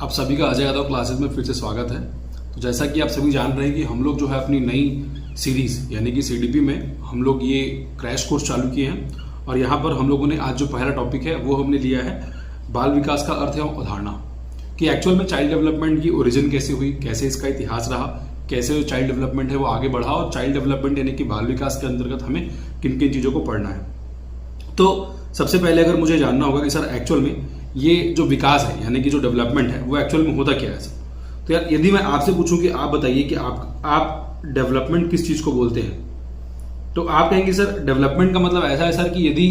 आप सभी का अजय यादव क्लासेस में फिर से स्वागत है। तो जैसा कि आप सभी जान रहे हैं कि हम लोग जो है अपनी नई सीरीज यानी कि सीडीपी में हम लोग ये क्रैश कोर्स चालू किए हैं और यहाँ पर हम लोगों ने आज जो पहला टॉपिक है वो हमने लिया है बाल विकास का अर्थ एवं अवधारणा कि एक्चुअल में चाइल्ड डेवलपमेंट की ओरिजिन कैसे हुई, कैसे इसका इतिहास रहा, कैसे जो चाइल्ड डेवलपमेंट है वो आगे बढ़ा और चाइल्ड डेवलपमेंट यानी कि बाल विकास के अंतर्गत हमें किन किन चीज़ों को पढ़ना है। तो सबसे पहले अगर मुझे जानना होगा कि सर एक्चुअल में ये जो विकास है यानी कि जो डेवलपमेंट है वो एक्चुअल में होता क्या है सर, तो यार यदि मैं आपसे पूछूं कि आप बताइए कि आप डेवलपमेंट किस चीज को बोलते हैं, तो आप कहेंगे सर डेवलपमेंट का मतलब ऐसा है सर कि यदि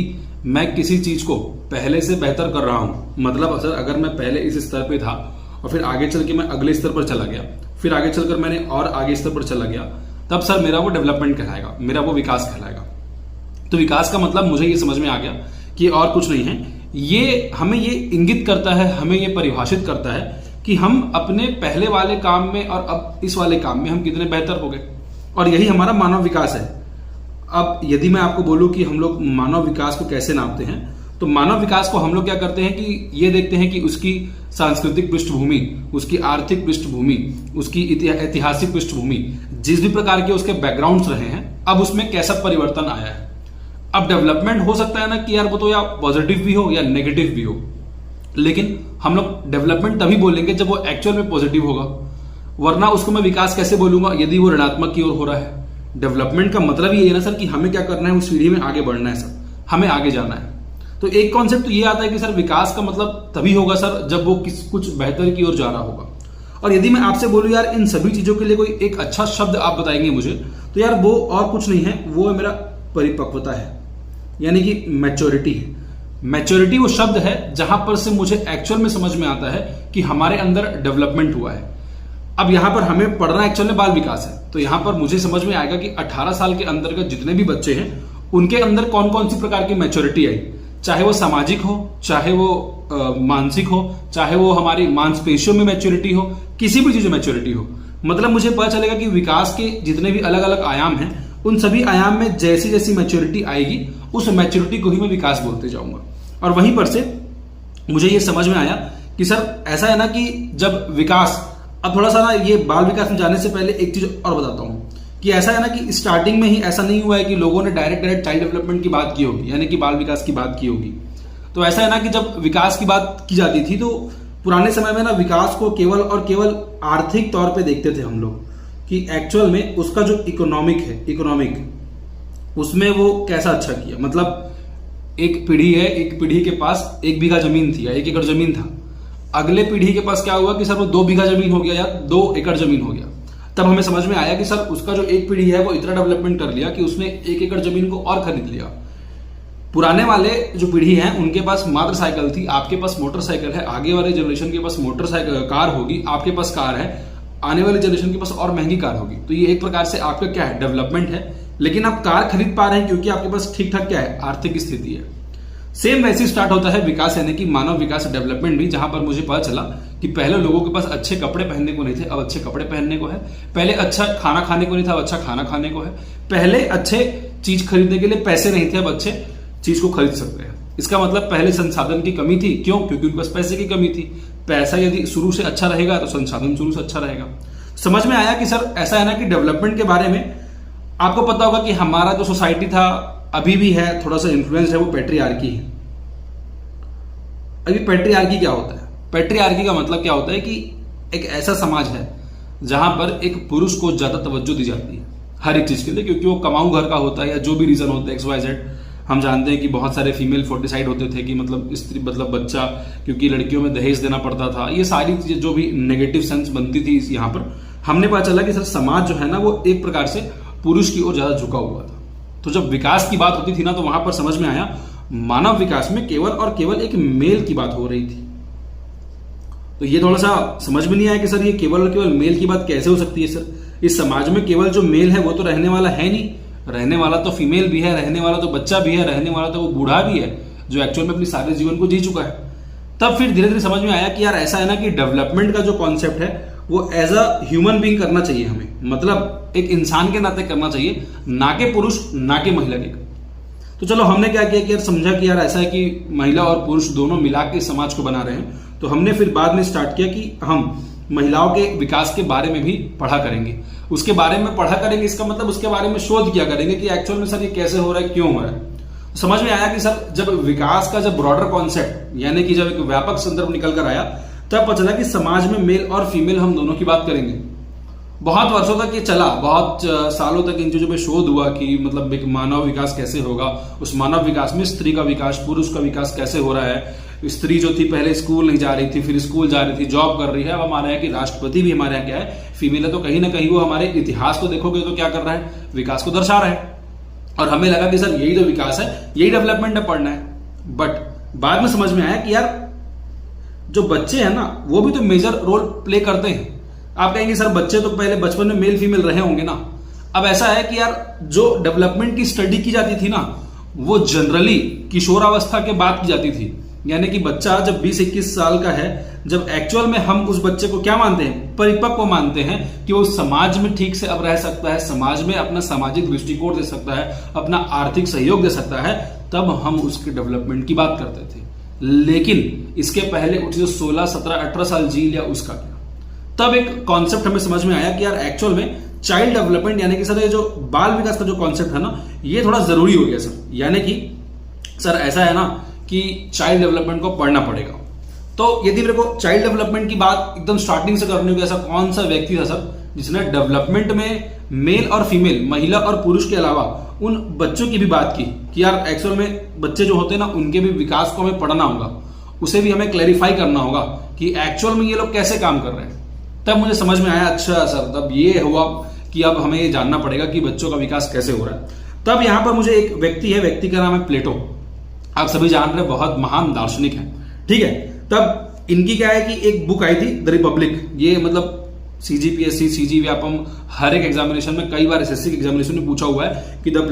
मैं किसी चीज को पहले से बेहतर कर रहा हूं, मतलब सर अगर मैं पहले इस स्तर पे था और फिर आगे चल के मैं अगले स्तर पर चला गया, फिर आगे चलकर मैंने और आगे स्तर पर चला गया, तब सर मेरा वो डेवलपमेंट कहलाएगा, मेरा वो विकास कहलाएगा। तो विकास का मतलब मुझे ये समझ में आ गया कि और कुछ नहीं है, ये हमें ये इंगित करता है, हमें ये परिभाषित करता है कि हम अपने पहले वाले काम में और अब इस वाले काम में हम कितने बेहतर हो गए, और यही हमारा मानव विकास है। अब यदि मैं आपको बोलूं कि हम लोग मानव विकास को कैसे नापते हैं, तो मानव विकास को हम लोग क्या करते हैं कि ये देखते हैं कि उसकी सांस्कृतिक पृष्ठभूमि, उसकी आर्थिक पृष्ठभूमि, उसकी ऐतिहासिक पृष्ठभूमि, जिस भी प्रकार के उसके बैकग्राउंड्स रहे हैं, अब उसमें कैसा परिवर्तन आया है। अब डेवलपमेंट हो सकता है ना कि यार वो तो या पॉजिटिव भी हो या नेगेटिव भी हो, लेकिन हम लोग डेवलपमेंट तभी बोलेंगे जब वो एक्चुअल में पॉजिटिव होगा, वरना उसको मैं विकास कैसे बोलूंगा यदि वो ऋणात्मक की ओर हो रहा है। डेवलपमेंट का मतलब ये है ना सर कि हमें क्या करना है, उस सीढ़ी में आगे बढ़ना है सर, हमें आगे जाना है। तो एक कॉन्सेप्ट तो ये आता है कि सर विकास का मतलब तभी होगा सर जब वो कुछ बेहतर की ओर जा रहा होगा। और यदि मैं आपसे बोलूं यार इन सभी चीजों के लिए कोई एक अच्छा शब्द आप बताएंगे मुझे, तो यार वो और कुछ नहीं है, वो मेरा परिपक्वता है, यानी कि मैच्योरिटी है। मैच्योरिटी वो शब्द है जहां पर से मुझे एक्चुअल में समझ में आता है कि हमारे अंदर डेवलपमेंट हुआ है। अब यहां पर हमें पढ़ना एक्चुअल में बाल विकास है, तो यहां पर मुझे समझ में आएगा कि 18 साल के अंतर्गत जितने भी बच्चे हैं उनके अंदर कौन कौन सी प्रकार की मैच्योरिटी आई, चाहे वो सामाजिक हो, चाहे वो मानसिक हो, चाहे वो हमारी मांसपेशियों में मैच्योरिटी हो, किसी भी चीज में मैच्योरिटी हो। मतलब मुझे पता चलेगा कि विकास के जितने भी अलग अलग आयाम हैं उन सभी आयाम में जैसी जैसी मैच्योरिटी आएगी उस मैच्योरिटी को ही मैं विकास बोलते जाऊंगा। और वहीं पर से मुझे ये समझ में आया कि सर ऐसा है ना कि जब विकास, अब थोड़ा सा ना ये बाल विकास में जाने से पहले एक चीज और बताता हूं कि ऐसा है ना कि स्टार्टिंग में ही ऐसा नहीं हुआ है कि लोगों ने डायरेक्ट चाइल्ड डेवलपमेंट की बात की होगी, यानी कि बाल विकास की बात की होगी। तो ऐसा है ना कि जब विकास की बात की जाती थी तो पुराने समय में ना विकास को केवल और केवल आर्थिक तौर पर देखते थे हम लोग कि एक्चुअल में उसका जो इकोनॉमिक उसमें वो कैसा अच्छा किया। मतलब एक पीढ़ी है, एक पीढ़ी के पास 1 बीघा जमीन थी या 1 एकड़ जमीन था, अगले पीढ़ी के पास क्या हुआ कि सर वो 2 बीघा जमीन हो गया या 2 एकड़ जमीन हो गया। तब हमें समझ में आया कि सर उसका जो एक पीढ़ी है वो इतना डेवलपमेंट कर लिया कि उसने 1 एकड़ जमीन को और खरीद लिया। पुराने वाले जो पीढ़ी है उनके पास मात्र साइकिल थी, आपके पास मोटरसाइकिल है, आगे वाले जनरेशन के पास मोटरसाइकिल कार होगी, आपके पास कार है, आने वाली जनरेशन के पास और महंगी कार होगी। तो ये एक प्रकार से आपका क्या है, डेवलपमेंट है। लेकिन आप कार खरीद पा रहे हैं क्योंकि आपके पास ठीक ठाक क्या है, आर्थिक स्थिति है। सेम वैसे स्टार्ट होता है विकास यानी कि मानव विकास डेवलपमेंट भी, जहां पर मुझे पता चला कि पहले लोगों के पास अच्छे कपड़े पहनने को नहीं थे, अब अच्छे कपड़े पहनने को है। पहले अच्छा खाना खाने को नहीं था, अब अच्छा खाना खाने को है। पहले अच्छे चीज खरीदने के लिए पैसे नहीं थे, अब अच्छे चीज को खरीद सकते हैं। इसका मतलब पहले संसाधन की कमी थी, क्यों? क्योंकि उनके पास पैसे की कमी थी। पैसा यदि शुरू से अच्छा रहेगा तो संसाधन शुरू से अच्छा रहेगा। समझ में आया कि सर ऐसा है ना कि डेवलपमेंट के बारे में आपको पता होगा कि हमारा जो सोसाइटी था अभी भी है, थोड़ा सा इन्फ्लुएंस है, वो पैट्रियार्की है। अभी पैट्रियार्की क्या होता है? पैट्रियार्की का मतलब क्या होता है कि एक ऐसा समाज है जहां पर एक पुरुष को ज्यादा तवज्जो दी जाती है हर एक चीज के लिए, क्योंकि वो कमाऊ घर का होता है या जो भी रीजन होता है XYZ। हम जानते हैं कि बहुत सारे फीमेल फोर्टिसाइड होते थे कि मतलब स्त्री मतलब बच्चा, क्योंकि लड़कियों में दहेज देना पड़ता था। ये सारी चीजें जो भी नेगेटिव सेंस बनती थी यहाँ पर, हमने पता चला कि सर समाज जो है ना वो एक प्रकार से पुरुष की ओर ज्यादा झुका हुआ था। तो जब विकास की बात होती थी ना तो वहां पर समझ में आया मानव विकास में केवल और केवल एक मेल की बात हो रही थी। तो ये थोड़ा सा समझ में नहीं आया कि सर ये केवल और केवल मेल की बात कैसे हो सकती है सर। इस समाज में केवल जो मेल है वो तो रहने वाला है नहीं, रहने वाला तो फीमेल भी है, रहने वाला तो बच्चा भी है, रहने वाला तो वो बूढ़ा भी है जो एक्चुअल में अपनी सारे जीवन को जी चुका है। तब फिर धीरे धीरे समझ में आया कि यार ऐसा है ना कि डेवलपमेंट का जो कॉन्सेप्ट है वो एज अ ह्यूमन बीइंग करना चाहिए हमें, मतलब एक इंसान के नाते करना चाहिए, ना कि पुरुष ना कि महिला के। तो चलो हमने क्या किया कि यार समझा कि यार ऐसा है कि महिला और पुरुष दोनों मिला के समाज को बना रहे हैं, तो हमने फिर बाद में स्टार्ट किया कि हम महिलाओं के विकास के बारे में भी पढ़ा करेंगे। उसके बारे में पढ़ा करेंगे, इसका मतलब उसके बारे में शोध किया करेंगे कि एक्चुअल में सर ये कैसे हो रहा है, क्यों हो रहा है। समझ में आया कि सर जब विकास का जब ब्रॉडर कॉन्सेप्ट यानी कि जब एक व्यापक संदर्भ निकल कर आया, तब पता चला कि समाज में मेल और फीमेल हम दोनों की बात करेंगे। बहुत वर्षों तक ये चला, बहुत सालों तक इन चीजों पे शोध हुआ कि मतलब एक मानव विकास कैसे होगा, उस मानव विकास में स्त्री का विकास, पुरुष का विकास कैसे हो रहा है। स्त्री जो थी पहले स्कूल नहीं जा रही थी, फिर स्कूल जा रही थी, जॉब कर रही है। अब हमारे यहाँ की राष्ट्रपति भी हमारे यहाँ क्या है, फीमेल है। तो कहीं ना कहीं वो हमारे इतिहास को देखोगे तो क्या कर रहा है, विकास को दर्शा रहा है। और हमें लगा कि सर यही तो विकास है, यही डेवलपमेंट है, पढ़ना है। बट बाद में समझ में आया कि यार जो बच्चे हैं ना, वो भी तो मेजर रोल प्ले करते हैं। आप कहेंगे सर बच्चे तो पहले बचपन में मेल फीमेल रहे होंगे ना। अब ऐसा है कि यार जो डेवलपमेंट की स्टडी की जाती थी ना, वो जनरली किशोरावस्था के बाद की जाती थी। यानी कि बच्चा जब 20-21 साल का है, जब एक्चुअल में हम उस बच्चे को क्या मानते हैं, परिपक्व मानते हैं कि वो समाज में ठीक से अब रह सकता है, समाज में अपना सामाजिक दृष्टिकोण दे सकता है, अपना आर्थिक सहयोग दे सकता है, तब हम उसके डेवलपमेंट की बात करते थे। लेकिन इसके पहले जो 16, 17, 18 साल जी लिया उसका क्या, तब एक कॉन्सेप्ट हमें समझ में आया कि यार एक्चुअल में चाइल्ड डेवलपमेंट यानी कि सर ये जो बाल विकास का जो कॉन्सेप्ट है ना, ये थोड़ा जरूरी हो गया सर। यानी कि सर ऐसा है ना कि चाइल्ड डेवलपमेंट को पढ़ना पड़ेगा। तो यदि मेरे को चाइल्ड डेवलपमेंट की बात एकदम स्टार्टिंग से करनी होगी, ऐसा कौन सा व्यक्ति था सर जिसने डेवलपमेंट में मेल और फीमेल, महिला और पुरुष के अलावा उन बच्चों की भी बात की कि यार एक्चुअल में बच्चे जो होते हैं ना, उनके भी विकास को हमें पढ़ना होगा, उसे भी हमें क्लैरिफाई करना होगा कि एक्चुअल में ये लोग कैसे काम कर रहे हैं। तब मुझे समझ में आया अच्छा सर तब ये हुआ कि अब हमें ये जानना पड़ेगा कि बच्चों का विकास कैसे हो रहा है। तब यहां पर मुझे एक व्यक्ति है, व्यक्ति का नाम है प्लेटो। आप सभी जान रहे, बहुत महान दार्शनिक है, ठीक है। तब इनकी क्या है कि एक बुक आई थी द रिपब्लिक। ये मतलब सीजीपीएससी, सीजीव्यापम, हर एक एग्जामिनेशन में, कई बार एसएससी के एग्जामिनेशन में पूछा हुआ है कि द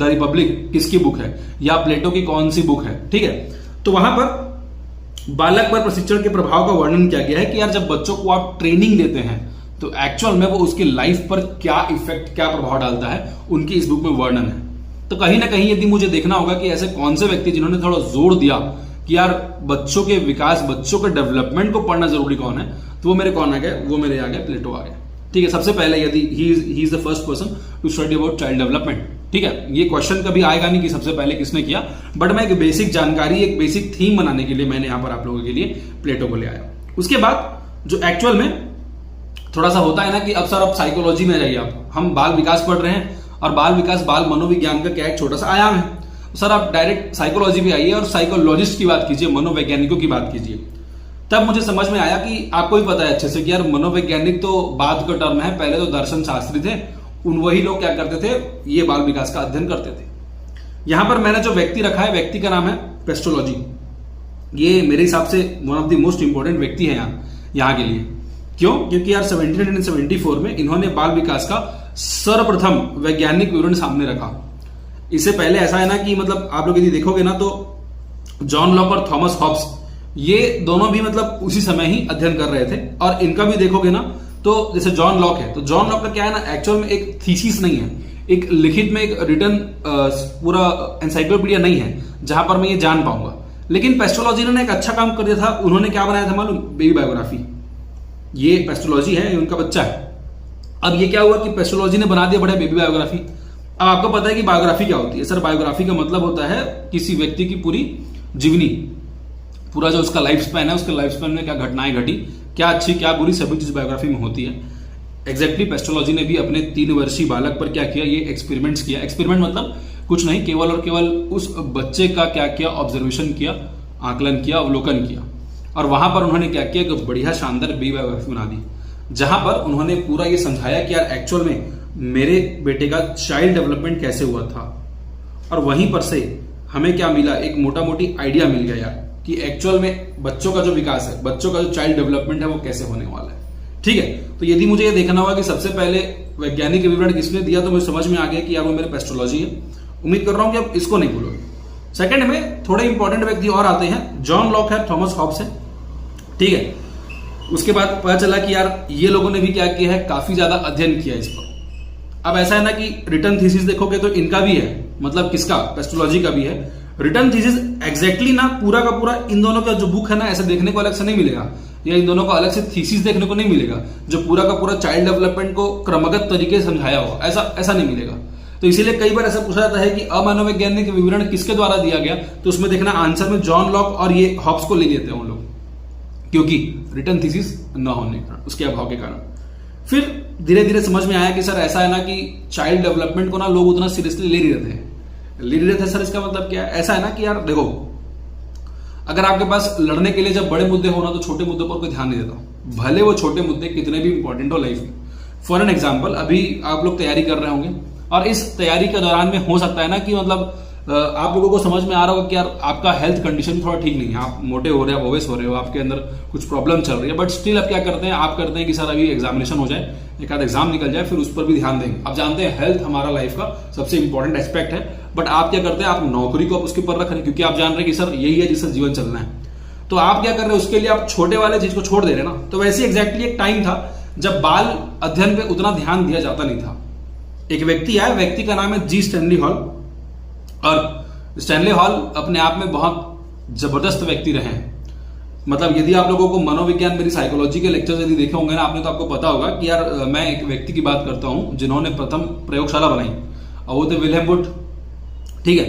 रिपब्लिक किसकी बुक है या प्लेटो की कौन सी बुक है, ठीक है। तो वहां पर बालक पर प्रशिक्षण के प्रभाव का वर्णन किया गया है कि यार जब बच्चों को आप ट्रेनिंग देते हैं तो एक्चुअल में वो उसकी लाइफ पर क्या इफेक्ट, क्या प्रभाव डालता है, उनकी इस बुक में वर्णन है। तो कहीं ना कहीं यदि मुझे देखना होगा कि ऐसे कौन से व्यक्ति जिन्होंने थोड़ा जोर दिया कि यार बच्चों के विकास, बच्चों के डेवलपमेंट को पढ़ना जरूरी कौन है, तो वो मेरे कौन आ गया, वो मेरे आ गया प्लेटो आ गया, ठीक है। सबसे पहले यदि he is the first person to study about child development, ठीक है। ये क्वेश्चन कभी आएगा नहीं कि सबसे पहले किसने किया, बट मैं एक बेसिक जानकारी, एक बेसिक थीम बनाने के लिए मैंने यहां पर आप लोगों के लिए प्लेटो को ले आया। उसके बाद जो एक्चुअल में थोड़ा सा होता है ना कि अब सर अब साइकोलॉजी में जाइए आप, हम बाल विकास पढ़ रहे हैं और बाल विकास, बाल मनोविज्ञान का क्या एक छोटा सा आयाम है। सर आप डायरेक्ट साइकोलॉजी में आइए और साइकोलॉजिस्ट की बात कीजिए, मनोवैज्ञानिकों की बात कीजिए। तब मुझे समझ में आया कि आपको भी पता है अच्छे से कि यार मनोवैज्ञानिक तो बाद का टर्म है, पहले तो दर्शन शास्त्री थे, वही लोग क्या करते थे, ये बाल विकास का अध्ययन करते थे। यहां पर मैंने जो व्यक्ति रखा है, व्यक्ति का नाम है पेस्टोलॉजी। ये मेरे हिसाब से one of the most important व्यक्ति है यहाँ के लिए। क्यों? क्योंकि यार 1774 में इन्होंने बाल विकास का सर्वप्रथम वैज्ञानिक विवरण सामने रखा। इससे पहले ऐसा है ना कि मतलब आप लोग यदि देखोगे ना तो जॉन लॉक और थॉमस हॉब्स, ये दोनों भी मतलब उसी समय ही अध्ययन कर रहे थे। और इनका भी देखोगे ना तो जैसे जॉन लॉक है, तो जॉन लॉक का क्या है ना, एक्चुअल में एक थीसिस नहीं है, एक लिखित में एक रिटन पूरा एनसाइक्लोपीडिया नहीं है जहां पर मैं ये जान पाऊंगा। लेकिन पेस्टोलॉजी ने एक अच्छा काम कर दिया था, उन्होंने क्या बनाया था मालूम, बेबी बायोग्राफी। ये पेस्टोलॉजी है, उनका बच्चा है। अब ये क्या हुआ कि पेस्टोलॉजी ने बना दिया बड़े बेबी बायोग्राफी। अब आपको पता है कि बायोग्राफी क्या होती है सर, बायोग्राफी का मतलब होता है किसी व्यक्ति की पूरी जीवनी, पूरा जो उसका लाइफ स्पैन है, उसके लाइफ स्पैन में क्या घटनाएं घटी, क्या अच्छी क्या बुरी, सभी चीज बायोग्राफी में होती है। एग्जैक्टली पेस्टोलॉजी ने भी अपने 3 वर्षीय बालक पर क्या किया, ये एक्सपेरिमेंट्स किया। एक्सपेरिमेंट मतलब कुछ नहीं, केवल और केवल उस बच्चे का क्या किया, ऑब्जर्वेशन किया, आकलन किया, अवलोकन किया। और वहां पर उन्होंने क्या किया कि बढ़िया शानदार बेबी बायोग्राफी बना दी, जहां पर उन्होंने पूरा ये समझाया कि यार एक्चुअल में मेरे बेटे का चाइल्ड डेवलपमेंट कैसे हुआ था। और वहीं पर से हमें क्या मिला, एक मोटा मोटी आइडिया मिल गया यार कि एक्चुअल में बच्चों का जो विकास है, बच्चों का जो चाइल्ड डेवलपमेंट है वो कैसे होने वाला है, ठीक है। तो यदि मुझे ये देखना होगा कि सबसे पहले वैज्ञानिक विवरण किसने दिया, तो मुझे समझ में आ गया कि यार वो मेरे पेस्टोलॉजी है। उम्मीद कर रहा हूं कि अब इसको नहीं भूलोगे। सेकंड में थोड़े इंपॉर्टेंट व्यक्ति और आते हैं, जॉन लॉक है, थॉमस हॉब्स है, ठीक है। उसके बाद पता चला कि यार ये लोगों ने भी क्या किया है, काफी ज्यादा अध्ययन किया इस पर। अब ऐसा है ना कि रिटर्न थीसिस देखोगे तो इनका भी है, मतलब किसका, पेस्टोलॉजी का भी है। रिटर्न थीसिस एग्जैक्टली ना पूरा का पूरा इन दोनों का जो बुक है ना ऐसे देखने को अलग से नहीं मिलेगा, या इन दोनों का अलग से थीसिस देखने को नहीं मिलेगा जो पूरा का पूरा चाइल्ड डेवलपमेंट को क्रमगत तरीके से समझाया हो, ऐसा नहीं मिलेगा। तो इसीलिए कई बार ऐसा पूछा जाता है कि अमनोवैज्ञानिक विवरण किसके द्वारा दिया गया, तो उसमें देखना आंसर में जॉन लॉक और ये हॉब्स को ले लेते हैं उन लोग, क्योंकि रिटर्न थीसिस न होने के कारण, उसके अभाव के कारण। फिर धीरे धीरे समझ में आया कि सर ऐसा है ना कि चाइल्ड डेवलपमेंट को ना लोग उतना सीरियसली ले नहीं रहे थे। सर इसका मतलब क्या है? ऐसा है ना कि यार देखो, अगर आपके पास लड़ने के लिए जब बड़े मुद्दे हो ना तो छोटे मुद्दों पर कोई ध्यान नहीं देता, भले वो छोटे मुद्दे कितने भी इंपॉर्टेंट हो लाइफ में। फॉर एन एग्जाम्पल, अभी आप लोग तैयारी कर रहे होंगे और इस तैयारी के दौरान में हो सकता है ना कि मतलब आप लोगों को समझ में आ रहा होगा कि यार आपका हेल्थ कंडीशन थोड़ा ठीक नहीं है, आप मोटे हो रहे हो, ओवेस हो रहे हो, आपके अंदर कुछ प्रॉब्लम चल रही है, बट स्टिल आप क्या करते हैं, आप करते हैं कि सर अभी एग्जामिनेशन हो जाए, एक आध एग्जाम निकल जाए, फिर उस पर भी ध्यान देंगे। आप जानते हैं हेल्थ हमारा लाइफ का सबसे इंपॉर्टेंट एस्पेक्ट है, बट आप क्या करते हैं, आप नौकरी को आप उसके ऊपर रख रहे हैं क्योंकि आप जान रहे हैं कि सर यही है जिससे जीवन चलना है। तो आप क्या कर रहे हैं, उसके लिए आप छोटे वाले चीज को छोड़ दे रहे हैं ना। तो वैसे एग्जैक्टली एक टाइम था जब बाल अध्ययन पे उतना ध्यान दिया जाता नहीं था। एक व्यक्ति आया, व्यक्ति का नाम है जी स्टैनली हॉल, और स्टैनली हॉल अपने आप में बहुत जबरदस्त व्यक्ति रहे हैं। मतलब यदि आप लोगों को मनोविज्ञान, मेरी साइकोलॉजी के लेक्चर यदि देखे होंगे ना आपने, तो आपको पता होगा कि यार मैं एक व्यक्ति की बात करता हूं जिन्होंने प्रथम प्रयोगशाला बनाई, और वो थे विलियम वुड। ठीक है,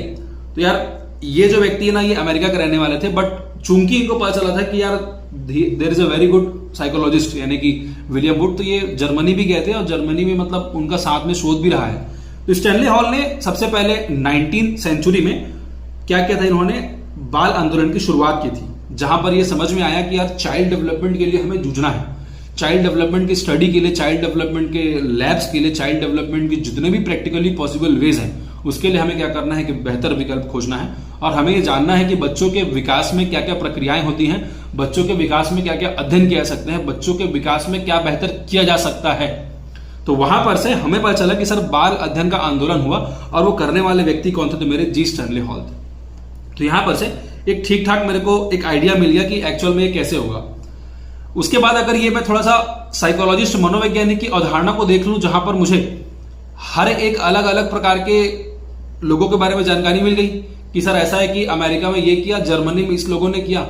तो यार ये जो व्यक्ति है ना ये अमेरिका के रहने वाले थे, बट चूंकि इनको पता चला था कि यार there is a very good psychologist यानी कि विलियम वुड, तो ये जर्मनी भी गए थे और जर्मनी में मतलब उनका साथ में शोध भी रहा है। तो स्टैनली हॉल ने सबसे पहले 19वीं सेंचुरी में क्या किया था, इन्होंने बाल आंदोलन की शुरुआत की थी, जहां पर यह समझ में आया कि यार चाइल्ड डेवलपमेंट के लिए हमें जूझना है, चाइल्ड डेवलपमेंट की स्टडी के लिए, चाइल्ड डेवलपमेंट के लैब्स के लिए, चाइल्ड डेवलपमेंट के जितने भी प्रैक्टिकली पॉसिबल वेज हैं उसके लिए हमें क्या करना है कि बेहतर विकल्प खोजना है, और हमें ये जानना है कि बच्चों के विकास में क्या क्या प्रक्रियाएं होती हैं, बच्चों के विकास में क्या क्या अध्ययन किया जा सकते हैं, बच्चों के विकास में क्या बेहतर किया जा सकता है। तो वहां पर से हमें पता चला कि सर बाल अध्ययन का आंदोलन हुआ, और वो करने वाले व्यक्ति कौन थे, तो मेरे जी स्टैनली हॉल थे। तो यहां पर से एक ठीक ठाक मेरे को एक आइडिया मिल गया कि एक्चुअल में ये कैसे होगा। उसके बाद अगर ये मैं थोड़ा सा साइकोलॉजिस्ट, मनोवैज्ञानिक की अवधारणा को देख लूं, जहां पर मुझे हर एक अलग अलग प्रकार के लोगों के बारे में जानकारी मिल गई कि सर ऐसा है कि अमेरिका में ये किया, जर्मनी में इस लोगों ने किया।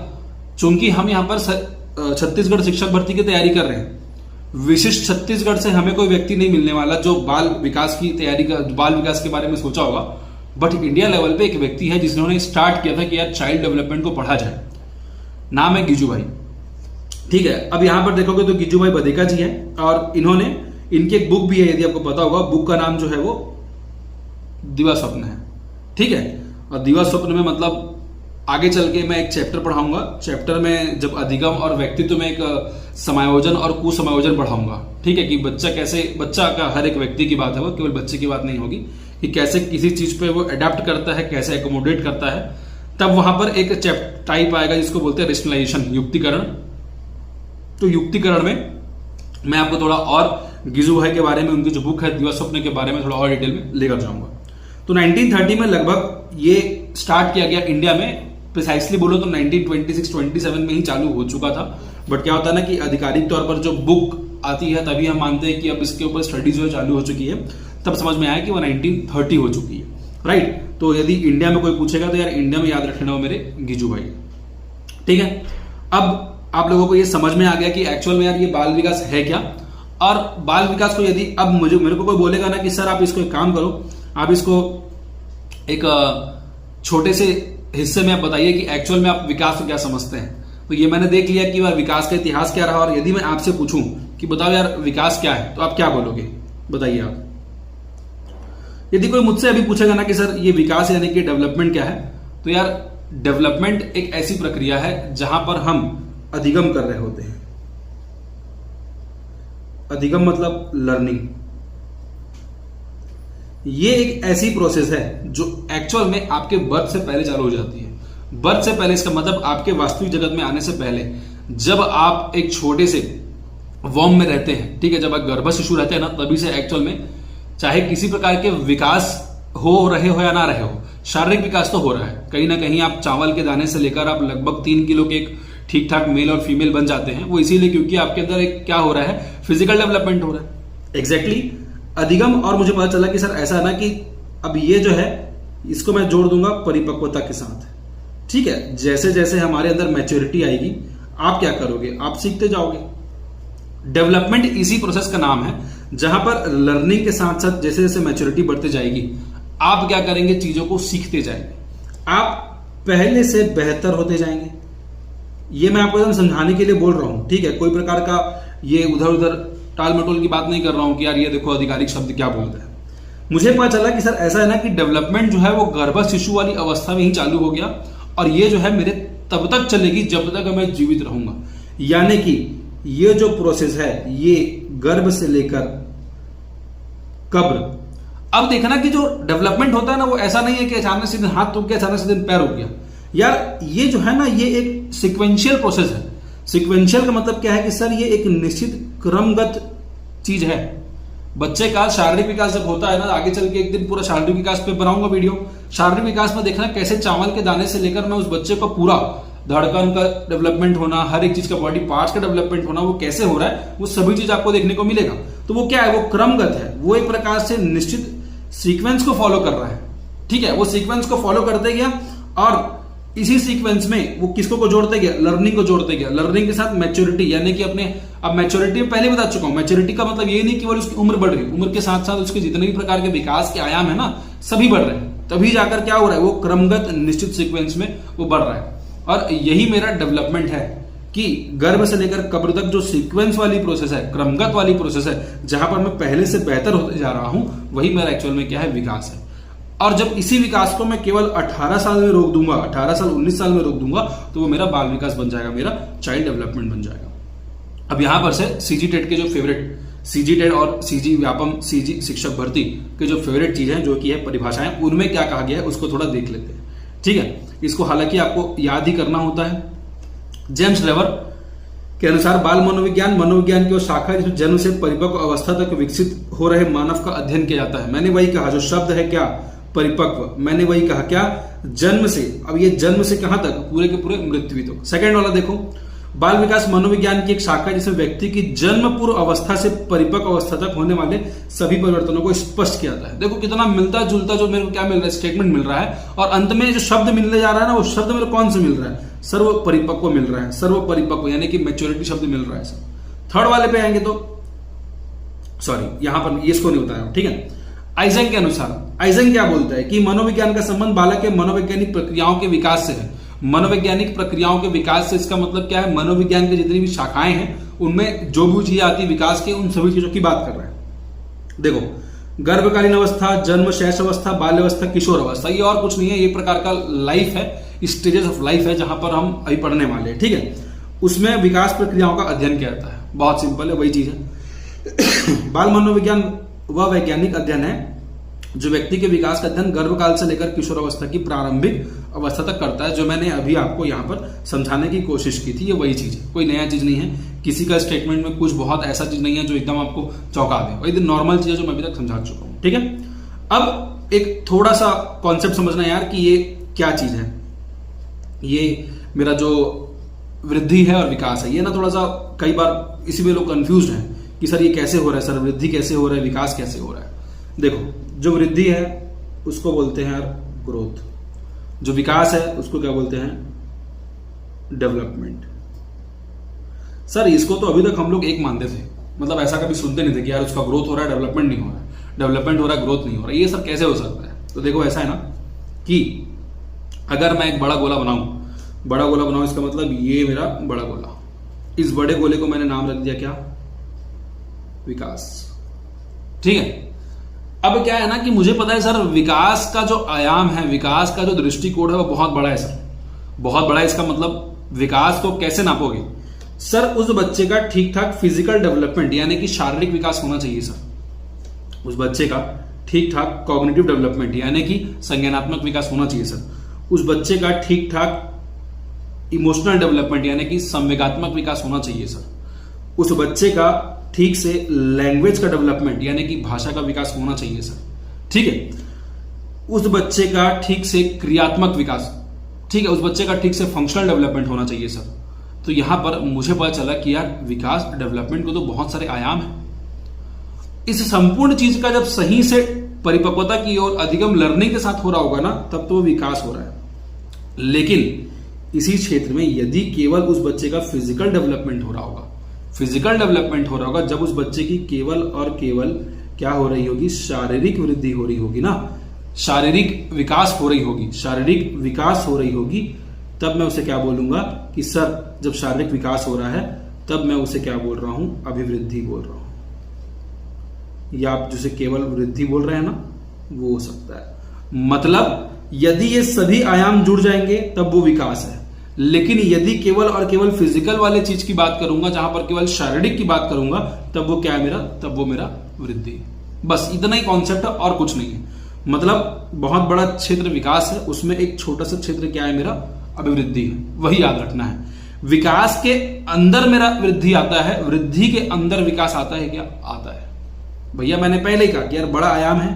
चूंकि हम यहां पर छत्तीसगढ़ शिक्षक भर्ती की तैयारी कर रहे हैं, विशिष्ट छत्तीसगढ़ से हमें कोई व्यक्ति नहीं मिलने वाला जो बाल विकास की तैयारी का, बाल विकास के बारे में सोचा होगा, बट इंडिया लेवल पे एक व्यक्ति है जिन्होंने स्टार्ट किया था कि यार चाइल्ड डेवलपमेंट को पढ़ा जाए। नाम है गिजू भाई। ठीक है, अब यहां पर देखोगे तो गिजू भाई बधिका जी हैं, और इन्होंने, इनकी एक बुक भी है यदि आपको पता होगा, बुक का नाम जो है वो दिवा स्वप्न है। ठीक है, और दिवा स्वप्न में मतलब आगे चल के मैं एक चैप्टर पढ़ाऊंगा, चैप्टर में जब अधिगम और व्यक्तित्व में एक समायोजन और कुसमायोजन पढ़ाऊंगा। ठीक है, कि बच्चा कैसे, बच्चा का हर एक व्यक्ति की बात है, वो केवल बच्चे की बात नहीं होगी, कि कैसे किसी चीज पे वो अडेप्ट करता है, कैसे एकोमोडेट करता है। तब वहां पर एक चैप्टर टाइप आएगा जिसको बोलते हैं रेशनलाइजेशन, युक्तिकरण। तो युक्तिकरण में मैं आपको थोड़ा और गिजू भाई के बारे में, उनकी जो बुक है दिवा स्वप्न के बारे में थोड़ा और डिटेल में लेकर जाऊंगा। तो 1930 में लगभग ये स्टार्ट किया गया इंडिया में, प्रिसाइसली बोलो तो 1926-27 में ही चालू हो चुका था। बट क्या होता है ना कि आधिकारिक तौर पर जो बुक आती है तभी हम मानते हैं कि अब इसके ऊपर स्टडी जो है चालू हो चुकी है, तब समझ में आया कि वो 1930 हो चुकी है। राइट, तो यदि इंडिया में कोई पूछेगा तो यार इंडिया में याद रखना हो मेरे गिजू भाई। ठीक है, अब आप लोगों को ये समझ में आ गया कि एक्चुअल में यार ये बाल विकास है क्या, और बाल विकास को यदि अब मेरे को कोई बोलेगा ना कि सर आप इसको एक काम करो, आप इसको एक छोटे से हिस्से में आप बताइए कि एक्चुअल में आप विकास को क्या समझते हैं, तो ये मैंने देख लिया कि विकास का इतिहास क्या रहा। और यदि मैं आपसे पूछूं कि बताओ यार विकास क्या है, तो आप क्या बोलोगे, बताइए आप। यदि कोई मुझसे अभी पूछेगा ना कि सर ये विकास यानी कि डेवलपमेंट क्या है, तो यार डेवलपमेंट एक ऐसी प्रक्रिया है जहां पर हम अधिगम कर रहे होते हैं। अधिगम मतलब लर्निंग। ये एक ऐसी प्रोसेस है जो एक्चुअल में आपके बर्थ से पहले चालू हो जाती है। बर्थ से पहले इसका मतलब आपके वास्तविक जगत में आने से पहले, जब आप एक छोटे से वॉर्म में रहते हैं, ठीक है, जब आप गर्भ शिशु रहते हैं ना, तभी से एक्चुअल में चाहे किसी प्रकार के विकास हो रहे हो या ना रहे हो, शारीरिक विकास तो हो रहा है। कहीं ना कहीं आप चावल के दाने से लेकर आप लगभग 3 किलो के एक ठीक ठाक मेल और फीमेल बन जाते हैं। वो इसीलिए क्योंकि आपके अंदर एक क्या हो रहा है, फिजिकल डेवलपमेंट हो रहा है। एग्जैक्टली अधिगम। और मुझे पता चला कि सर ऐसा है ना कि अब ये जो है इसको मैं जोड़ दूंगा परिपक्वता के साथ। ठीक है, जैसे जैसे हमारे अंदर मैच्योरिटी आएगी आप क्या करोगे, आप सीखते जाओगे। डेवलपमेंट इसी प्रोसेस का नाम है जहां पर लर्निंग के साथ साथ जैसे जैसे मैच्योरिटी बढ़ते जाएगी आप क्या करेंगे, चीजों को सीखते जाएंगे, आप पहले से बेहतर होते जाएंगे। ये मैं आपको एकदम समझाने के लिए बोल रहा हूं, ठीक है, कोई प्रकार का ये उधर उधर टाल मटोल की बात नहीं कर रहा हूं कि यार ये देखो आधिकारिक शब्द क्या बोलता है। मुझे पता चला कि सर ऐसा है ना कि डेवलपमेंट जो है वो गर्भ शिशु वाली अवस्था में ही चालू हो गया और ये जो है मेरे तब तक चलेगी जब तक मैं जीवित रहूंगा। यानी कि ये जो प्रोसेस है ये गर्भ से लेकर कब्र। अब देखना कि जो डेवलपमेंट होता है ना वो ऐसा नहीं है कि अचानक से दिन हाथ टूट गया, अचानक से दिन पैर उठ गया। यार ये जो है ना ये एक सिक्वेंशियल प्रोसेस है। सिक्वेंशियल का मतलब क्या है कि सर ये एक निश्चित क्रमगत चीज है। बच्चे का शारीरिक विकास जब होता है ना, आगे चल के एक दिन पूरा शारीरिक विकास पे बनाऊंगा वीडियो। शारीरिक विकास में देखना कैसे चावल के दाने से लेकर मैं उस बच्चे को पूरा धड़कन का डेवलपमेंट होना, हर एक चीज का बॉडी पार्ट्स का डेवलपमेंट होना वो कैसे हो रहा है, वो सभी चीज आपको देखने को मिलेगा। तो वो क्या है, वो क्रमगत है, वो एक प्रकार से निश्चित सीक्वेंस को फॉलो कर रहा है। ठीक है, वो सीक्वेंस को फॉलो करते गया और इसी सीक्वेंस में वो किसको को जोड़ते गया, लर्निंग को जोड़ते गया। लर्निंग के साथ मैच्योरिटी, यानी कि अपने, अब मैच्योरिटी में पहले बता चुका हूं, मैच्योरिटी का मतलब ये नहीं केवल उसकी उम्र बढ़ रही, उम्र के साथ साथ उसके जितने भी प्रकार के विकास के आयाम है ना सभी बढ़ रहे हैं। तभी जाकर क्या हो रहा है, वो क्रमगत निश्चित सीक्वेंस में वो बढ़ रहा है। और यही मेरा डेवलपमेंट है कि गर्भ से लेकर कब्र तक जो सीक्वेंस वाली प्रोसेस है, क्रमगत वाली प्रोसेस है, जहां पर मैं पहले से बेहतर होते जा रहा हूं, वही मेरा एक्चुअल में क्या है, विकास है। और जब इसी विकास को मैं केवल 18 साल में रोक दूंगा, 18 साल 19 साल में रोक दूंगा, तो वो मेरा बाल विकास बन जाएगा, मेरा चाइल्ड डेवलपमेंट बन जाएगा। अब यहां पर से सीजी टेट के जो फेवरेट, सीजी टेट और सीजी व्यापम, सीजी शिक्षक भर्ती के जो फेवरेट चीज है जो कि है परिभाषाएं, उनमें क्या कहा गया है उसको थोड़ा देख लेते हैं। ठीक है, इसको हालांकि आपको याद ही करना होता है। जेम्स लेवर के अनुसार बाल मनोविज्ञान मनोविज्ञान की वो शाखा जिसमें जन्म से परिपक्व अवस्था तक विकसित हो रहे मानव का अध्ययन किया जाता है। मैंने वही कहा, जो शब्द है क्या, परिपक्व, मैंने वही कहा क्या, जन्म से। अब ये जन्म से कहां तक, पूरे के पूरे मृत्यु तक। सेकंड वाला देखो, बाल विकास मनोविज्ञान की एक शाखा जिसमें व्यक्ति की जन्म पूर्व अवस्था से परिपक्व अवस्था तक होने वाले सभी परिवर्तनों को स्पष्ट किया जाता है। देखो कितना मिलता जुलता जो मेरे को क्या मिल रहा है, स्टेटमेंट मिल रहा है। और अंत में जो शब्द मिलने जा रहा है ना, वो शब्द मेरे कौन से मिल रहा है, सर्व परिपक्व मिल रहा है। सर्व परिपक्व यानी कि मैच्योरिटी शब्द मिल रहा है सर। थर्ड वाले पे आएंगे तो सॉरी, यहां पर इसको नहीं बताया, ठीक है। आइजन के अनुसार, आइजन क्या बोलता है कि मनोविज्ञान का संबंध बालक के मनोवैज्ञानिक प्रक्रियाओं के विकास से है। मनोवैज्ञानिक प्रक्रियाओं के विकास से इसका मतलब क्या है, मनोविज्ञान की जितनी भी शाखाएं हैं उनमें जो भी चीजें आती है विकास के, उन सभी चीजों की बात कर रहा है। देखो, गर्भकालीन अवस्था, जन्म, शैशव अवस्था, बाल्य अवस्था, किशोर अवस्था, ये और कुछ नहीं है, ये प्रकार का लाइफ है, स्टेजेस ऑफ लाइफ है जहां पर हम अभी पढ़ने वाले हैं। ठीक है, उसमें विकास प्रक्रियाओं का अध्ययन किया जाता है। बहुत सिंपल है, वही चीज है। बाल मनोविज्ञान वह वैज्ञानिक अध्ययन है जो व्यक्ति के विकास का अध्ययन गर्भकाल से लेकर किशोर अवस्था की प्रारंभिक अवस्था तक करता है। जो मैंने अभी आपको यहां पर समझाने की कोशिश की थी, ये वही चीज है, कोई नया चीज नहीं है। किसी का स्टेटमेंट में कुछ बहुत ऐसा चीज नहीं है जो एकदम आपको चौंका दे, वही नॉर्मल चीज है जो मैं अभी तक समझा चुका हूं। ठीक है, अब एक थोड़ा सा कॉन्सेप्ट समझना यार कि ये क्या चीज है। ये मेरा जो वृद्धि है और विकास है, ये ना थोड़ा सा कई बार इसी में लोग कंफ्यूज हैं कि सर ये कैसे हो रहा है, सर वृद्धि कैसे हो रहा है, विकास कैसे हो रहा है। देखो, जो वृद्धि है उसको बोलते हैं यार ग्रोथ, जो विकास है उसको क्या बोलते हैं, डेवलपमेंट। सर इसको तो अभी तक हम लोग एक मानते थे, मतलब ऐसा कभी सुनते नहीं थे कि यार उसका ग्रोथ हो रहा है, डेवलपमेंट नहीं हो रहा है, डेवलपमेंट हो रहा है, ग्रोथ नहीं हो रहा है। ये सब कैसे हो सकता है? तो देखो ऐसा है ना कि अगर मैं एक बड़ा गोला बनाऊं, इसका मतलब ये मेरा बड़ा गोला, इस बड़े गोले को मैंने नाम रख दिया क्या, विकास। ठीक है, अब क्या है ना कि मुझे पता है सर विकास का जो आयाम है, विकास का जो दृष्टिकोण है वो बहुत बड़ा है सर, बहुत बड़ा है। इसका मतलब विकास को कैसे नापोगे सर, उस बच्चे का ठीक ठाक फिजिकल डेवलपमेंट यानी कि शारीरिक विकास होना चाहिए सर। उस बच्चे का ठीक ठाक कॉग्निटिव डेवलपमेंट यानी कि संज्ञानात्मक विकास होना चाहिए सर। उस बच्चे का ठीक ठाक इमोशनल डेवलपमेंट यानी कि संवेगात्मक विकास होना चाहिए सर। उस बच्चे का ठीक से लैंग्वेज का डेवलपमेंट यानी कि भाषा का विकास होना चाहिए सर। ठीक है, उस बच्चे का ठीक से क्रियात्मक विकास, ठीक है, उस बच्चे का ठीक से फंक्शनल डेवलपमेंट होना चाहिए सर। तो यहां पर मुझे पता चला कि यार विकास डेवलपमेंट को तो बहुत सारे आयाम हैं। इस संपूर्ण चीज का जब सही से परिपक्वता की ओर अधिगम लर्निंग के साथ हो रहा होगा ना, तब तो वो विकास हो रहा है। लेकिन इसी क्षेत्र में यदि केवल उस बच्चे का फिजिकल डेवलपमेंट हो रहा होगा, फिजिकल डेवलपमेंट हो रहा होगा, जब उस बच्चे की केवल और केवल क्या हो रही होगी, शारीरिक वृद्धि हो रही होगी ना, शारीरिक विकास हो रही होगी, शारीरिक विकास हो रही होगी, तब मैं उसे क्या बोलूंगा कि सर जब शारीरिक विकास हो रहा है तब मैं उसे क्या बोल रहा हूं, अभिवृद्धि बोल रहा हूं। या आप जिसे केवल वृद्धि बोल रहे हैं ना, वो हो सकता है। मतलब यदि ये सभी आयाम जुड़ जाएंगे तब वो विकास है। लेकिन यदि केवल और केवल फिजिकल वाले चीज की बात करूंगा, जहां पर केवल शारीरिक की बात करूंगा, तब वो क्या है मेरा, तब वो मेरा वृद्धि। बस इतना ही कॉन्सेप्ट है और कुछ नहीं है। मतलब बहुत बड़ा क्षेत्र विकास है, उसमें एक छोटा सा क्षेत्र क्या है मेरा, अभिवृद्धि है। वही याद रखना है। विकास के अंदर मेरा वृद्धि आता है, वृद्धि के अंदर विकास आता है क्या, आता है। भैया मैंने पहले ही कहा कि यार बड़ा आयाम है,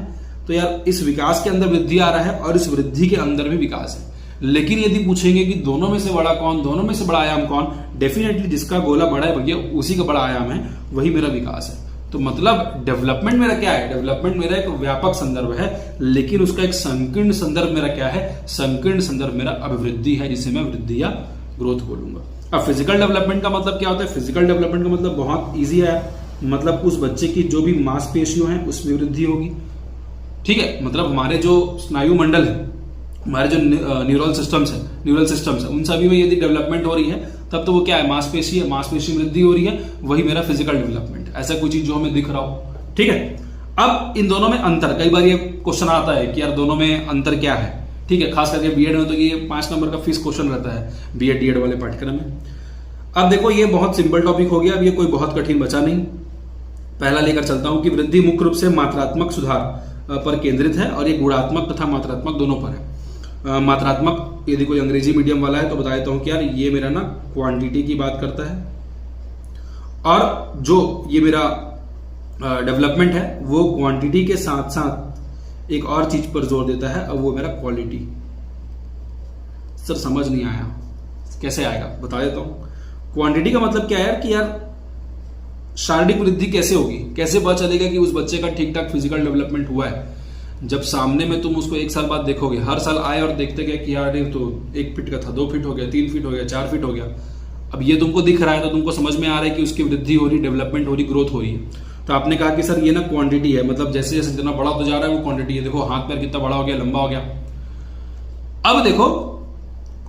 तो यार इस विकास के अंदर वृद्धि आ रहा है और इस वृद्धि के अंदर भी विकास है। लेकिन यदि पूछेंगे कि दोनों में से बड़ा कौन, दोनों में से बड़ा आयाम कौन, डेफिनेटली जिसका गोला बड़ा है भैया उसी का बड़ा आयाम है, वही मेरा विकास है। तो मतलब डेवलपमेंट मेरा क्या है, डेवलपमेंट मेरा एक व्यापक संदर्भ है, लेकिन उसका एक संकीर्ण संदर्भ मेरा क्या है, संकीर्ण संदर्भ मेरा अभिवृद्धि है, जिसे मैं वृद्धि या ग्रोथ बोलूंगा। अब फिजिकल डेवलपमेंट का मतलब क्या होता है, फिजिकल डेवलपमेंट का मतलब बहुत ईजी है, मतलब उस बच्चे की जो भी मांसपेशियों हैं उसमें वृद्धि होगी। ठीक है, मतलब हमारे जो स्नायु मंडल है, हमारे जो न्यूरल सिस्टम्स है, उन सभी में यदि डेवलपमेंट हो रही है तब तो वो क्या है, मांसपेशी है, मांसपेशी में वृद्धि हो रही है, वही मेरा फिजिकल डेवलपमेंट। ऐसा कोई चीज जो हमें दिख रहा हो। ठीक है, अब इन दोनों में अंतर, कई बार ये क्वेश्चन आता है कि यार दोनों में अंतर क्या है। ठीक है, खास करके बीएड में तो ये 5 नंबर का फिक्स क्वेश्चन रहता है बीएड डीएड वाले पाठ्यक्रम में। अब देखो ये बहुत सिंपल टॉपिक हो गया, अब ये कोई बहुत कठिन बचा नहीं। पहला लेकर चलता हूं कि वृद्धि मुख्य रूप से मात्रात्मक सुधार पर केंद्रित है और ये गुणात्मक तथा मात्रात्मक दोनों पर है। मात्रात्मक यदि कोई अंग्रेजी मीडियम वाला है तो बता देता हूं कि यार ये मेरा ना क्वांटिटी की बात करता है, और जो ये मेरा डेवलपमेंट है वो क्वांटिटी के साथ साथ एक और चीज पर जोर देता है, और वो मेरा क्वालिटी। सर समझ नहीं आया, कैसे आएगा बता देता हूं। क्वांटिटी का मतलब क्या है कि यार शारीरिक वृद्धि कैसे होगी, कैसे पता चलेगा कि उस बच्चे का ठीक ठाक फिजिकल डेवलपमेंट हुआ है। जब सामने में तुम उसको 1 साल बाद देखोगे, हर साल आए और देखते गए कि यार ये तो 1 फीट का था, 2 फीट हो गया, 3 फीट हो गया, 4 फीट हो गया। अब ये तुमको दिख रहा है तो तुमको समझ में आ रहा है कि उसकी वृद्धि हो रही, डेवलपमेंट हो रही, ग्रोथ हो रही है। तो आपने कहा कि सर ये ना क्वांटिटी है, मतलब जैसे जैसे जितना बड़ा तो जा रहा है वो क्वांटिटी है। देखो हाथ पैर कितना बड़ा हो गया, लंबा हो गया। अब देखो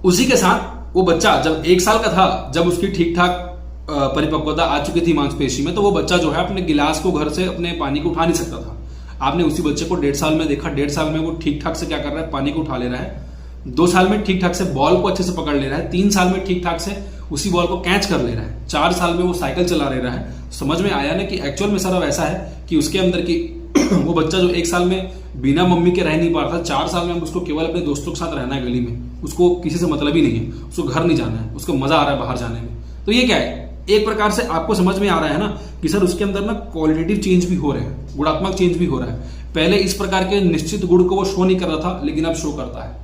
उसी के साथ वो बच्चा जब 1 साल का था, जब उसकी ठीक ठाक परिपक्वता आ चुकी थी मांसपेशी में, तो वो बच्चा जो है अपने गिलास को घर से अपने पानी को उठा नहीं सकता था। आपने उसी बच्चे को 1.5 साल में देखा, 1.5 साल में वो ठीक ठाक से क्या कर रहा है, पानी को उठा ले रहा है। 2 साल में ठीक ठाक से बॉल को अच्छे से पकड़ ले रहा है। 3 साल में ठीक ठाक से उसी बॉल को कैच कर ले रहा है। 4 साल में वो साइकिल चला ले रहा है। समझ में आया ना कि एक्चुअल में सारा वैसा है कि उसके अंदर की वो बच्चा जो 1 साल में बिना मम्मी के रह नहीं पा रहा था, 4 साल में उसको केवल अपने दोस्तों के साथ रहना है गली में, उसको किसी से मतलब ही नहीं है, उसको घर नहीं जाना है, उसको मजा आ रहा है बाहर जाने में। तो ये क्या है, एक प्रकार से आपको समझ में आ रहा है ना कि सर उसके अंदर ना क्वालिटेटिव चेंज भी हो रहे हैं, गुणात्मक चेंज भी हो रहा है। पहले इस प्रकार के निश्चित गुण को वो शो नहीं कर रहा था, लेकिन अब शो करता है।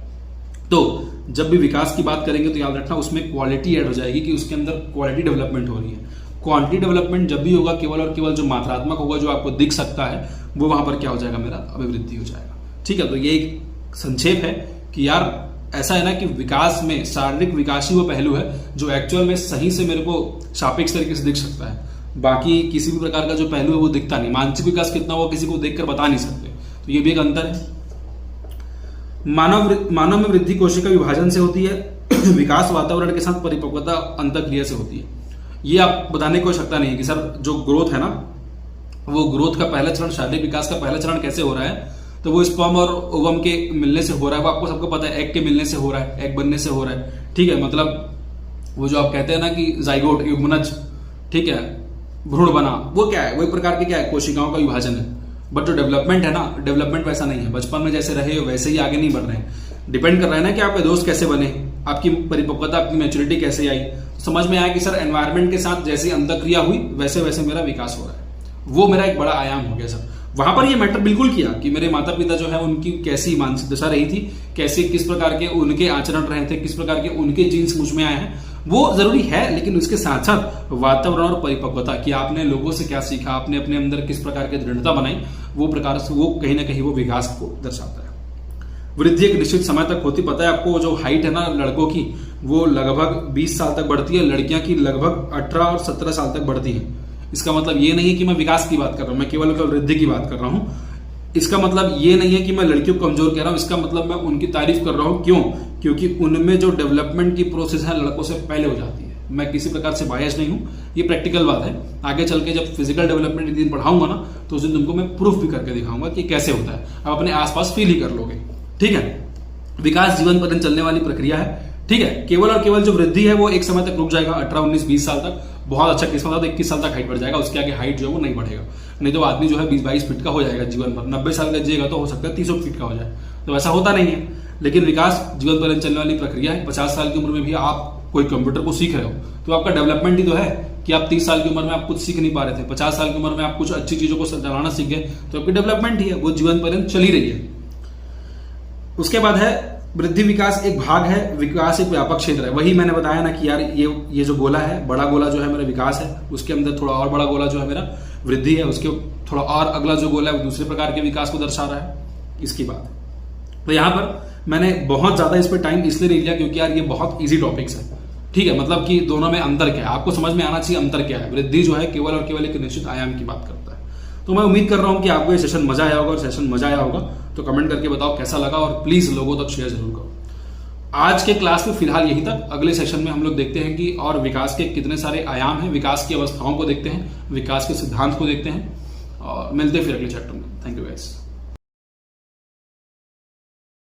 तो जब भी विकास की बात करेंगे तो याद रखना उसमें क्वालिटी ऐड हो जाएगी कि उसके अंदर क्वालिटी डेवलपमेंट हो रही है। क्वांटिटी डेवलपमेंट जब भी होगा केवल और केवल जो मात्रात्मक होगा, जो आपको दिख सकता है, वो वहां पर क्या हो जाएगा, मेरा अभिवृद्धि हो जाएगा। ठीक है, तो ये एक संक्षेप है कि यार ऐसा है ना कि विकास में शारीरिक विकास ही वो पहलू है जो एक्चुअल में सही से मेरे को सापेक्ष तरीके से दिख सकता है। बाकी किसी भी प्रकार का जो पहलू है वो दिखता नहीं। मानसिक विकास कितना हुआ किसी को देखकर बता नहीं सकते, तो ये भी एक अंतर है। मानव में वृद्धि कोशिका विभाजन से होती है, विकास वातावरण के साथ परिपक्वता अंतःक्रिया से होती है। ये आप बताने की कोई आवश्यकता नहीं है कि सर जो ग्रोथ है ना, वो ग्रोथ का पहला चरण, शारीरिक विकास का पहला चरण कैसे हो रहा है, तो वो स्पर्म और ओवम के मिलने से हो रहा है। वो आपको सबको पता है, एग के मिलने से हो रहा है, एग बनने से हो रहा है। ठीक है, मतलब वो जो आप कहते हैं ना कि जाइगोट, युग्मनज, ठीक है, भ्रूण बना, वो क्या है, वो एक प्रकार के क्या है, कोशिकाओं का विभाजन है। बट जो डेवलपमेंट है ना, डेवलपमेंट वैसा नहीं है। बचपन में जैसे रहे वैसे ही आगे नहीं बढ़ रहे हैं। डिपेंड कर रहा है ना कि आपके दोस्त कैसे बने, आपकी परिपक्वता, आपकी मैच्योरिटी कैसे आई। समझ में आया कि सर एनवायरमेंट के साथ जैसी अंतःक्रिया हुई वैसे वैसे मेरा विकास हो रहा है। वो मेरा एक बड़ा आयाम हो गया सर। वहां पर ये मैटर बिल्कुल किया कि मेरे माता पिता जो है उनकी कैसी मानसिक दशा रही थी, कैसे किस प्रकार के उनके आचरण रहे थे, किस प्रकार के उनके जीन्स मुझ में आए हैं, वो जरूरी है, लेकिन उसके साथ साथ वातावरण और परिपक्वता कि आपने लोगों से क्या सीखा, आपने अपने अंदर किस प्रकार की दृढ़ता बनाई, वो प्रकार से वो कहीं ना कहीं वो विकास को दर्शाता है। वृद्धि एक निश्चित समय तक होती, पता है आपको, जो हाइट है ना लड़कों की वो लगभग 20 साल तक बढ़ती है, लड़कियां की लगभग 18 और 17 साल तक बढ़ती है। इसका मतलब ये नहीं है कि मैं विकास की बात कर रहा हूं, मैं केवल वृद्धि की बात कर रहा हूं। इसका मतलब ये नहीं है कि मैं लड़कियों को कमजोर कह रहा हूं, इसका मतलब मैं उनकी तारीफ कर रहा हूं। क्यों? क्योंकि उनमें जो डेवलपमेंट की प्रोसेस है लड़कों से पहले हो जाती है। मैं किसी प्रकार से बायस नहीं हूं, ये प्रैक्टिकल बात है। आगे चल के जब फिजिकल डेवलपमेंट एक दिन पढ़ाऊंगा ना, तो उस दिन तुमको मैं प्रूफ भी करके दिखाऊंगा कि कैसे होता है, आप अपने आसपास फील ही कर लोगे। ठीक है, विकास जीवन पर्यंत चलने वाली प्रक्रिया है। ठीक है, केवल और केवल जो वृद्धि है वो एक समय तक रुक जाएगा, 18, 19, 20 साल तक बहुत अच्छा किस्मत है, 21 साल तक हाइट बढ़ जाएगा, उसके आगे हाइट जो है वो नहीं बढ़ेगा। नहीं तो आदमी जो है 20-22 फीट का हो जाएगा जीवन भर, 90 साल का जिएगा तो हो सकता है 30 फीट का हो जाए, तो ऐसा होता नहीं है। लेकिन विकास जीवन पर्यंत चलने वाली प्रक्रिया है। 50 साल की उम्र में भी आप कोई कंप्यूटर को सीख रहे हो तो आपका डेवलपमेंट ही तो है कि आप 30 साल की उम्र में आप कुछ सीख नहीं पा रहे थे, 50 साल की उम्र में आप कुछ अच्छी चीजों को चलाना सीख गए, तो आपकी डेवलपमेंट ही है, वो जीवन पर्यंत चली रही है। उसके बाद है वृद्धि विकास एक भाग है, विकास एक व्यापक क्षेत्र है। वही मैंने बताया ना कि यार ये जो गोला है, बड़ा गोला जो है मेरा विकास है, उसके अंदर थोड़ा और बड़ा गोला जो है मेरा वृद्धि है, उसके थोड़ा और अगला जो गोला है वो दूसरे प्रकार के विकास को दर्शा रहा है। इसकी बात तो यहां पर मैंने बहुत ज्यादा इस पर टाइम इसलिए नहीं लिया क्योंकि यार ये बहुत ईजी टॉपिक्स है। ठीक है, मतलब कि दोनों में अंतर क्या है आपको समझ में आना चाहिए। अंतर क्या है? वृद्धि जो है केवल और केवल एक निश्चित आयाम की बात करता है। तो मैं उम्मीद कर रहा हूं कि आपको ये सेशन मजा आया होगा, और सेशन मजा आया होगा तो कमेंट करके बताओ कैसा लगा, और प्लीज लोगों तक शेयर जरूर करो। आज के क्लास में फिलहाल यही तक। अगले सेशन में हम लोग देखते हैं कि और विकास के कितने सारे आयाम हैं, विकास की अवस्थाओं को देखते हैं, विकास के सिद्धांत को देखते हैं, और मिलते हैं फिर अगले चैप्टर में। Thank you guys.